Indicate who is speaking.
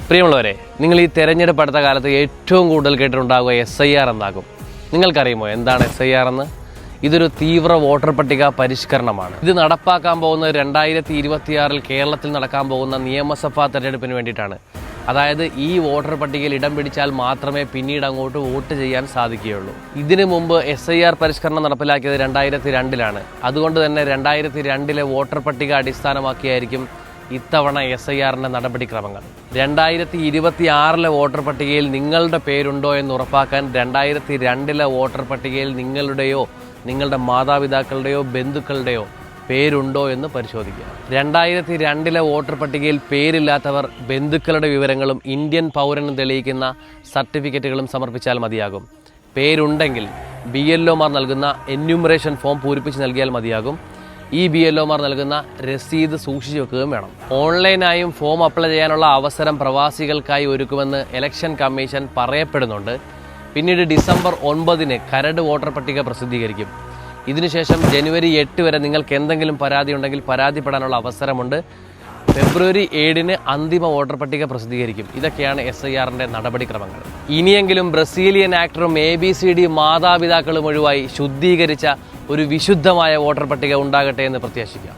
Speaker 1: പ്രിയമുള്ളവരെ, നിങ്ങൾ ഈ തെരഞ്ഞെടുപ്പ് അടുത്ത കാലത്ത് ഏറ്റവും കൂടുതൽ കേട്ടിട്ടുണ്ടാകുക SIR എന്നാകും. നിങ്ങൾക്കറിയുമോ എന്താണ് SIR എന്ന്? ഇതൊരു തീവ്ര വോട്ടർ പട്ടിക പരിഷ്കരണമാണ്. ഇത് നടപ്പാക്കാൻ പോകുന്നത് 2026 കേരളത്തിൽ നടക്കാൻ പോകുന്ന നിയമസഭാ തെരഞ്ഞെടുപ്പിന് വേണ്ടിയിട്ടാണ്. അതായത് ഈ വോട്ടർ പട്ടികയിൽ ഇടം പിടിച്ചാൽ മാത്രമേ പിന്നീട് അങ്ങോട്ട് വോട്ട് ചെയ്യാൻ സാധിക്കുകയുള്ളൂ. ഇതിനു മുമ്പ് SIR പരിഷ്കരണം നടപ്പിലാക്കിയത് 2002-ലാണ്. അതുകൊണ്ട് തന്നെ 2002-ലെ വോട്ടർ പട്ടിക അടിസ്ഥാനമാക്കിയായിരിക്കും ഇത്തവണ SIR-ന്റെ നടപടിക്രമങ്ങൾ. 2026-ലെ വോട്ടർ പട്ടികയിൽ നിങ്ങളുടെ പേരുണ്ടോ എന്ന് ഉറപ്പാക്കാൻ 2002-ലെ വോട്ടർ പട്ടികയിൽ നിങ്ങളുടെയോ നിങ്ങളുടെ മാതാപിതാക്കളുടെയോ ബന്ധുക്കളുടെയോ പേരുണ്ടോ എന്ന് പരിശോധിക്കുക. 2002-ലെ വോട്ടർ പട്ടികയിൽ പേരില്ലാത്തവർ ബന്ധുക്കളുടെ വിവരങ്ങളും ഇന്ത്യൻ പൗരനും തെളിയിക്കുന്ന സർട്ടിഫിക്കറ്റുകളും സമർപ്പിച്ചാൽ മതിയാകും. പേരുണ്ടെങ്കിൽ BLOമാർ നൽകുന്ന എന്യൂമറേഷൻ ഫോം പൂരിപ്പിച്ച് നൽകിയാൽ മതിയാകും. ഈ BLOമാർ നൽകുന്ന രസീത് സൂക്ഷിച്ചു വെക്കുകയും വേണം. ഓൺലൈനായും ഫോം അപ്ലൈ ചെയ്യാനുള്ള അവസരം പ്രവാസികൾക്കായി ഒരുക്കുമെന്ന് ഇലക്ഷൻ കമ്മീഷൻ പറയപ്പെടുന്നുണ്ട്. പിന്നീട് ഡിസംബർ 9-ന് കരട് വോട്ടർ പട്ടിക പ്രസിദ്ധീകരിക്കും. ഇതിനുശേഷം ജനുവരി 8 വരെ നിങ്ങൾക്ക് എന്തെങ്കിലും പരാതി ഉണ്ടെങ്കിൽ പരാതിപ്പെടാനുള്ള അവസരമുണ്ട്. ഫെബ്രുവരി 7-ന് അന്തിമ വോട്ടർ പട്ടിക പ്രസിദ്ധീകരിക്കും. ഇതൊക്കെയാണ് SIR-ന്റെ നടപടിക്രമങ്ങൾ. ഇനിയെങ്കിലും ബ്രസീലിയൻ ആക്ടറും ABCD മാതാപിതാക്കളും ഒഴിവായി ശുദ്ധീകരിച്ച ഒരു വിശുദ്ധമായ വോട്ടർ പട്ടിക ഉണ്ടാകട്ടെ എന്ന് പ്രത്യാശിക്കാം.